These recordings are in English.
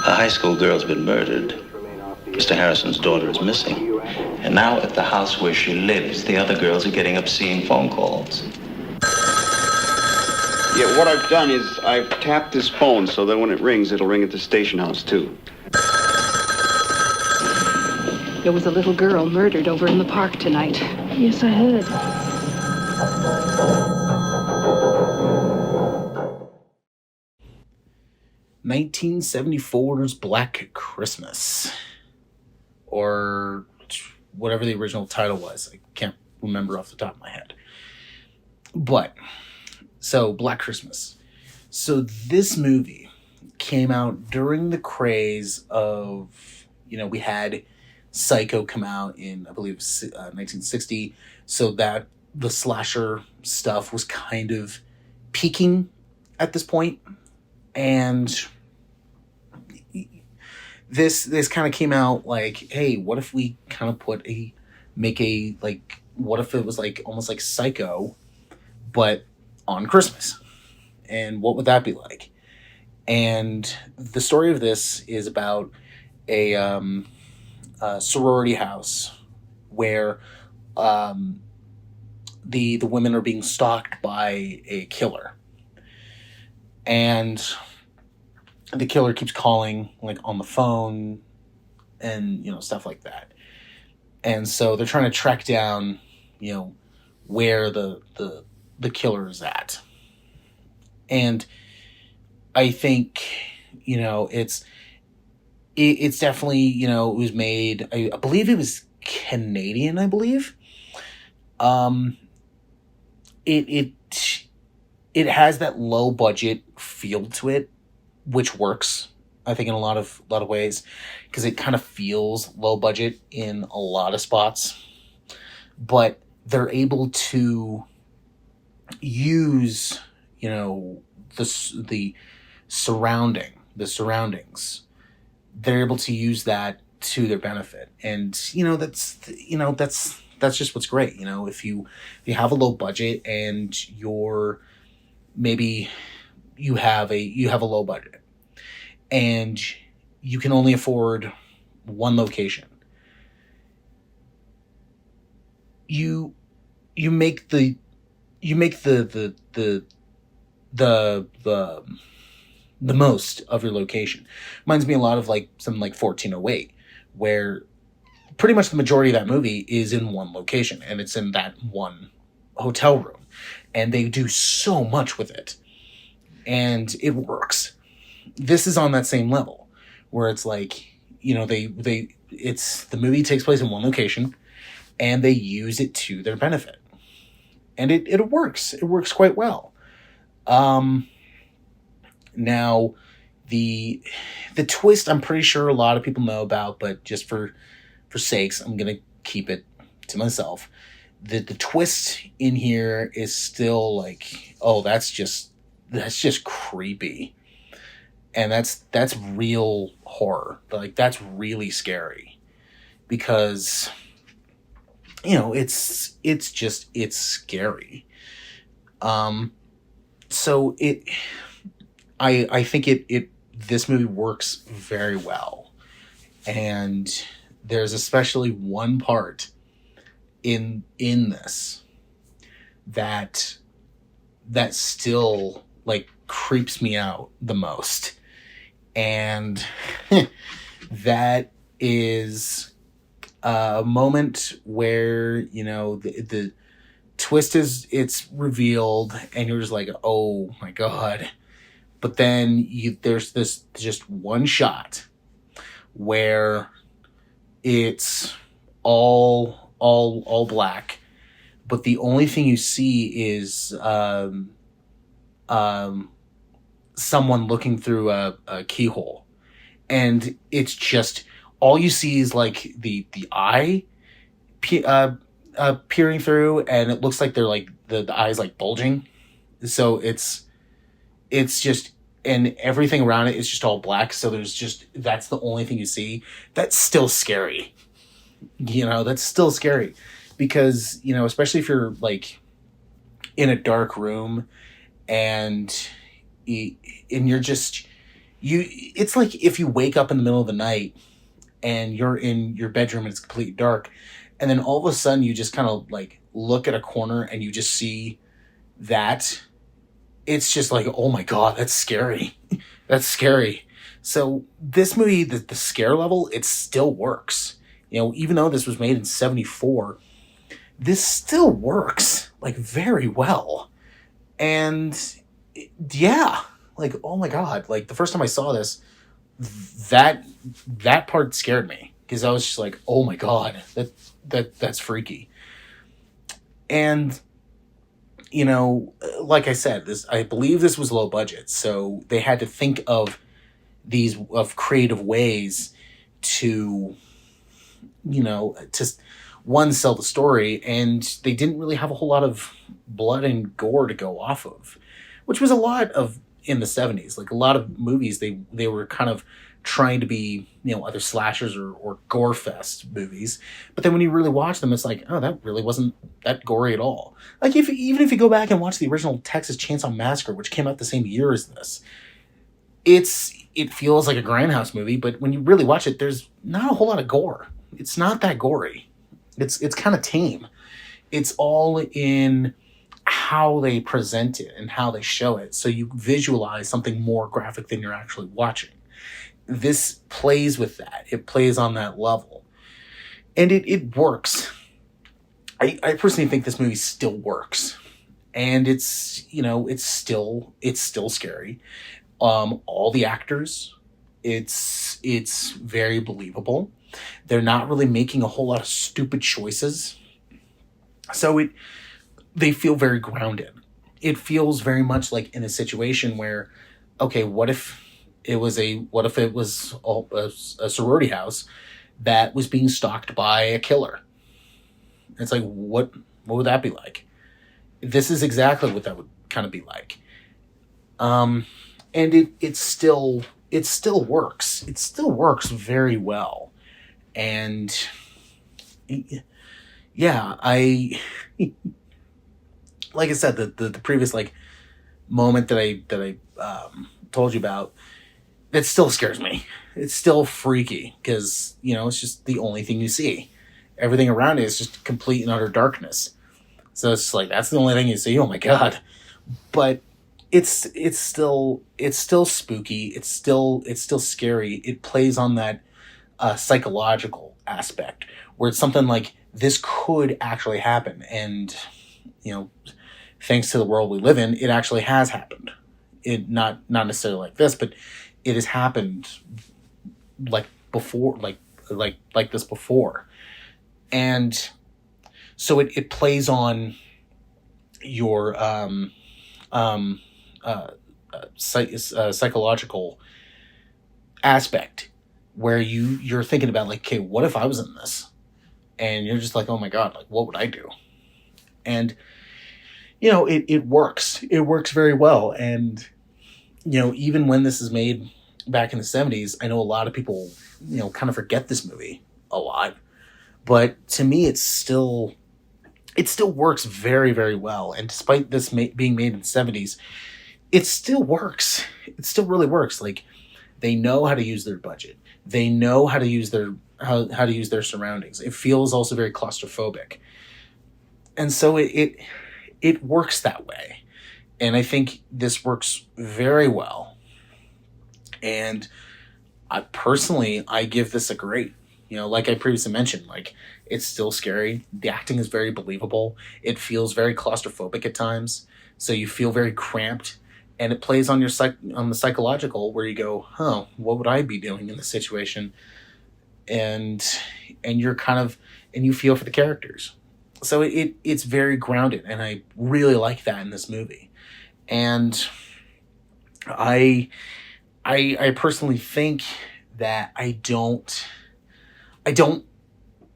A high school girl's been murdered. Mr. Harrison's daughter is missing. And now at the house where she lives, the other girls are getting obscene phone calls. Yeah, what I've done is I've tapped this phone so that when it rings, it'll ring at the station house, too. There was a little girl murdered over in the park tonight. Yes, I heard. (1974's) Black Christmas, or whatever the original title was. I can't remember off the top of my head. But, so Black Christmas. So this movie came out during the craze of, we had Psycho come out in, I believe, 1960. So that the slasher stuff was kind of peaking at this point. And this kind of came out like, hey, what if we kind of what if it was like almost like Psycho, but on Christmas? And what would that be like? And the story of this is about a sorority house where the women are being stalked by a killer. And the killer keeps calling, like, on the phone and, stuff like that. And so they're trying to track down, where the killer is at. And I think, it's definitely, it was made, I believe it was Canadian, I believe. It has that low budget feel to it, which works, I think, in a lot of ways, because it kind of feels low budget in a lot of spots. But they're able to use, the surroundings. They're able to use that to their benefit, and that's just what's great. If you have a low budget and maybe you have a low budget and you can only afford one location, you make the most of your location. Reminds me a lot of like something like 1408, where pretty much the majority of that movie is in one location, and it's in that one hotel room. And they do so much with it. And it works. This is on that same level, where it's like, the movie takes place in one location, and they use it to their benefit. And it works. It works quite well. Now, the twist, I'm pretty sure a lot of people know about, but just for sakes, I'm going to keep it to myself. The twist in here is still like, oh, that's just creepy. And that's real horror. Like, that's really scary. Because, it's scary. So I think this movie works very well. And there's especially one part in this that still, like, creeps me out the most. And that is a moment where, the twist it's revealed and you're just like, oh my God. But then there's this just one shot where it's all black, but the only thing you see is someone looking through a keyhole, and it's just all you see is like the eye peering through, and it looks like they're like the eyes like bulging. So it's just, and everything around it is just all black. So that's the only thing you see. That's still scary. That's still scary because, especially if you're like in a dark room and you're just, it's like if you wake up in the middle of the night and you're in your bedroom and it's completely dark, and then all of a sudden you just kind of like look at a corner and you just see that. It's just like, oh my God, that's scary. That's scary. So this movie, the scare level, it still works. Even though this was made in 1974, this still works like very well. And yeah, like, oh my God, like the first time I saw this, that part scared me because I was just like, oh my God, that's freaky. And like I said, I believe this was low budget, so they had to think of creative ways to one, sell the story, and they didn't really have a whole lot of blood and gore to go off of, which was a lot of in the 1970s. Like a lot of movies, they were kind of trying to be, either slashers or gore fest movies. But then when you really watch them, it's like, oh, that really wasn't that gory at all. Like even if you go back and watch the original Texas Chainsaw Massacre, which came out the same year as this, it feels like a grindhouse movie, but when you really watch it, there's not a whole lot of gore. It's not that gory. It's kind of tame. It's all in how they present it and how they show it, so you visualize something more graphic than you're actually watching. This plays with that. It plays on that level. And it works. I personally think this movie still works. And it's still scary. All the actors, it's very believable. They're not really making a whole lot of stupid choices. So they feel very grounded. It feels very much like in a situation where, okay, what if it was a sorority house that was being stalked by a killer? It's like, what would that be like? This is exactly what that would kind of be like. And it still works. It still works very well. And yeah, like I said, the previous like moment that I told you about, it still scares me. It's still freaky because, it's just the only thing you see. Everything around it is just complete and utter darkness. So it's like, that's the only thing you see. Oh my God. But it's still spooky. It's still scary. It plays on that psychological aspect where it's something like this could actually happen. And, thanks to the world we live in, it actually has happened. It not necessarily like this, but it has happened like before, like this before. And so it plays on your psychological aspect where you're thinking about like, okay, what if I was in this? And you're just like, oh my God, like what would I do? And it works. It works very well. And even when this is made back in the 1970s, I know a lot of people kind of forget this movie a lot, but to me it still works very, very well. And despite this being made in the 1970s, it still works. It still really works. Like, they know how to use their budget. They know how to use their how to use their surroundings. It feels also very claustrophobic. And so it works that way. And I think this works very well. And I give this a great. Like I previously mentioned, like, it's still scary. The acting is very believable. It feels very claustrophobic at times. So you feel very cramped. And it plays on on the psychological, where you go, huh, what would I be doing in this situation? And you're kind of, and you feel for the characters. So it's very grounded, and I really like that in this movie. And I personally think that I don't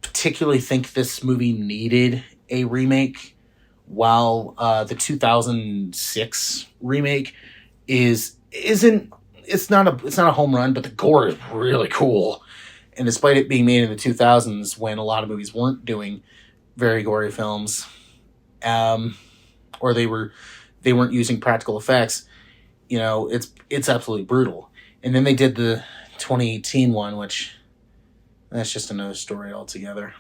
particularly think this movie needed a remake, while the 2006 remake isn't a home run, but the gore is really cool. And despite it being made in the 2000s, when a lot of movies weren't doing very gory films, or they weren't using practical effects, it's absolutely brutal. And then they did the 2018 one, which that's just another story altogether.